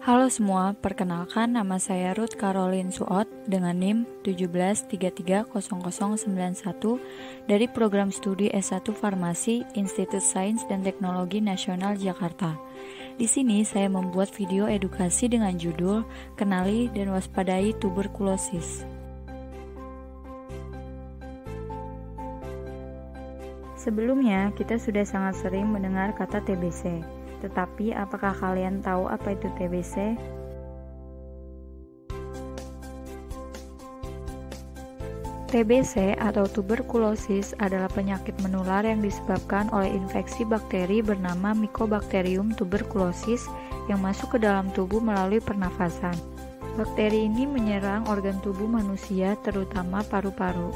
Halo semua, perkenalkan nama saya Ruth Caroline Suot dengan NIM 1733091 dari Program Studi S1 Farmasi Institut Sains dan Teknologi Nasional Jakarta. Di sini saya membuat video edukasi dengan judul Kenali dan Waspadai Tuberkulosis. Sebelumnya, kita sudah sangat sering mendengar kata TBC. Tetapi, apakah kalian tahu apa itu TBC? TBC atau tuberkulosis adalah penyakit menular yang disebabkan oleh infeksi bakteri bernama Mycobacterium tuberculosis yang masuk ke dalam tubuh melalui pernafasan. Bakteri ini menyerang organ tubuh manusia, terutama paru-paru.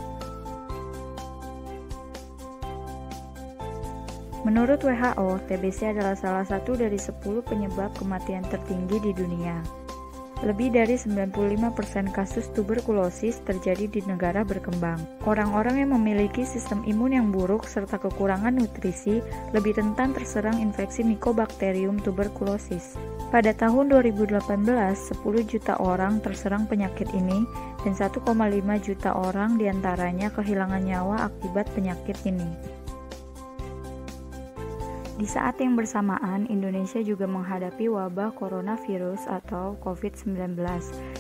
Menurut WHO, TBC adalah salah satu dari 10 penyebab kematian tertinggi di dunia. Lebih dari 95% kasus tuberkulosis terjadi di negara berkembang. Orang-orang yang memiliki sistem imun yang buruk serta kekurangan nutrisi lebih rentan terserang infeksi Mycobacterium tuberculosis. Pada tahun 2018, 10 juta orang terserang penyakit ini dan 1,5 juta orang diantaranya kehilangan nyawa akibat penyakit ini. Di saat yang bersamaan, Indonesia juga menghadapi wabah coronavirus atau COVID-19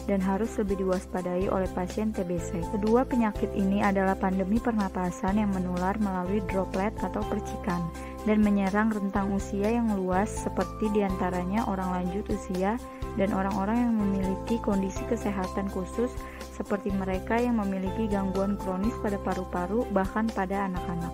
dan harus lebih diwaspadai oleh pasien TBC. Kedua penyakit ini adalah pandemi pernapasan yang menular melalui droplet atau percikan dan menyerang rentang usia yang luas seperti diantaranya orang lanjut usia dan orang-orang yang memiliki kondisi kesehatan khusus seperti mereka yang memiliki gangguan kronis pada paru-paru bahkan pada anak-anak.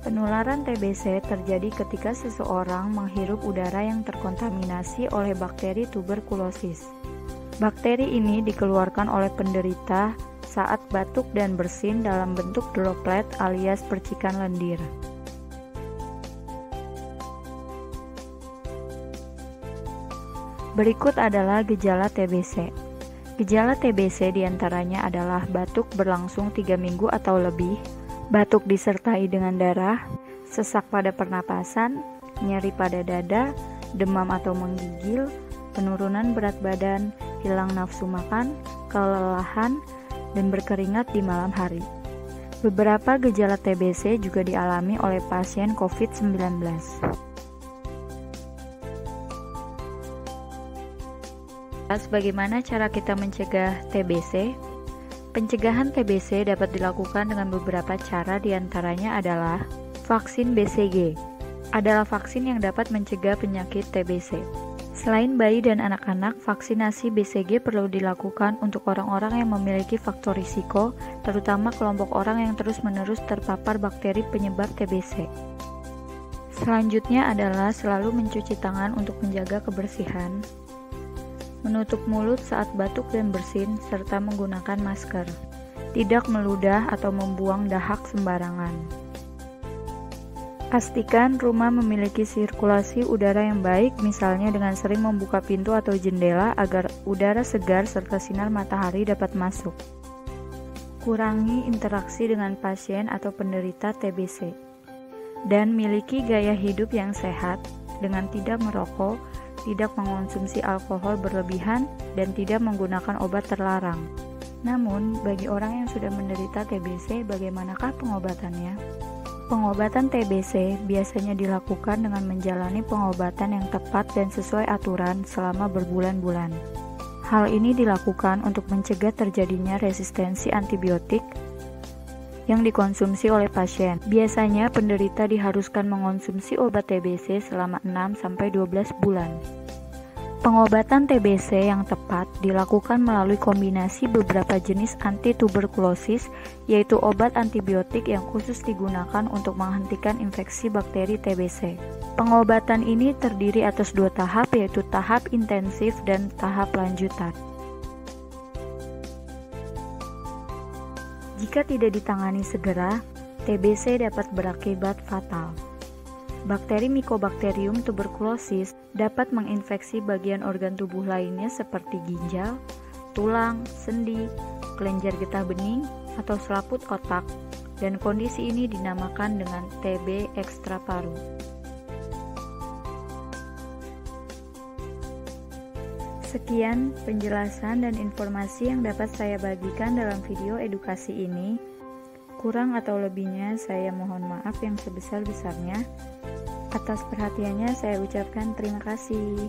Penularan TBC terjadi ketika seseorang menghirup udara yang terkontaminasi oleh bakteri tuberkulosis. Bakteri ini dikeluarkan oleh penderita saat batuk dan bersin dalam bentuk droplet alias percikan lendir. Berikut adalah gejala TBC. Gejala TBC diantaranya adalah batuk berlangsung 3 minggu atau lebih, batuk disertai dengan darah, sesak pada pernapasan, nyeri pada dada, demam atau menggigil, penurunan berat badan, hilang nafsu makan, kelelahan, dan berkeringat di malam hari. Beberapa gejala TBC juga dialami oleh pasien COVID-19. Bagaimana cara kita mencegah TBC? Pencegahan TBC dapat dilakukan dengan beberapa cara, diantaranya adalah vaksin BCG. Adalah vaksin yang dapat mencegah penyakit TBC. Selain bayi dan anak-anak, vaksinasi BCG perlu dilakukan untuk orang-orang yang memiliki faktor risiko, terutama kelompok orang yang terus-menerus terpapar bakteri penyebab TBC. Selanjutnya adalah selalu mencuci tangan untuk menjaga kebersihan, menutup mulut saat batuk dan bersin, serta menggunakan masker. Tidak meludah atau membuang dahak sembarangan. Pastikan rumah memiliki sirkulasi udara yang baik, misalnya dengan sering membuka pintu atau jendela agar udara segar serta sinar matahari dapat masuk. Kurangi interaksi dengan pasien atau penderita TBC. Dan miliki gaya hidup yang sehat dengan tidak merokok, tidak mengonsumsi alkohol berlebihan, dan tidak menggunakan obat terlarang. Namun, bagi orang yang sudah menderita TBC, bagaimanakah pengobatannya? Pengobatan TBC biasanya dilakukan dengan menjalani pengobatan yang tepat dan sesuai aturan selama berbulan-bulan. Hal ini dilakukan untuk mencegah terjadinya resistensi antibiotik yang dikonsumsi oleh pasien. Biasanya penderita diharuskan mengonsumsi obat TBC selama 6-12 bulan. Pengobatan TBC yang tepat dilakukan melalui kombinasi beberapa jenis anti-tuberkulosis, yaitu obat antibiotik yang khusus digunakan untuk menghentikan infeksi bakteri TBC. Pengobatan ini terdiri atas 2 tahap, yaitu tahap intensif dan tahap lanjutan. Jika tidak ditangani segera, TBC dapat berakibat fatal. Bakteri Mycobacterium tuberculosis dapat menginfeksi bagian organ tubuh lainnya seperti ginjal, tulang, sendi, kelenjar getah bening, atau selaput otak, dan kondisi ini dinamakan dengan TB ekstraparu. Sekian penjelasan dan informasi yang dapat saya bagikan dalam video edukasi ini. Kurang atau lebihnya saya mohon maaf yang sebesar-besarnya. Atas perhatiannya saya ucapkan terima kasih.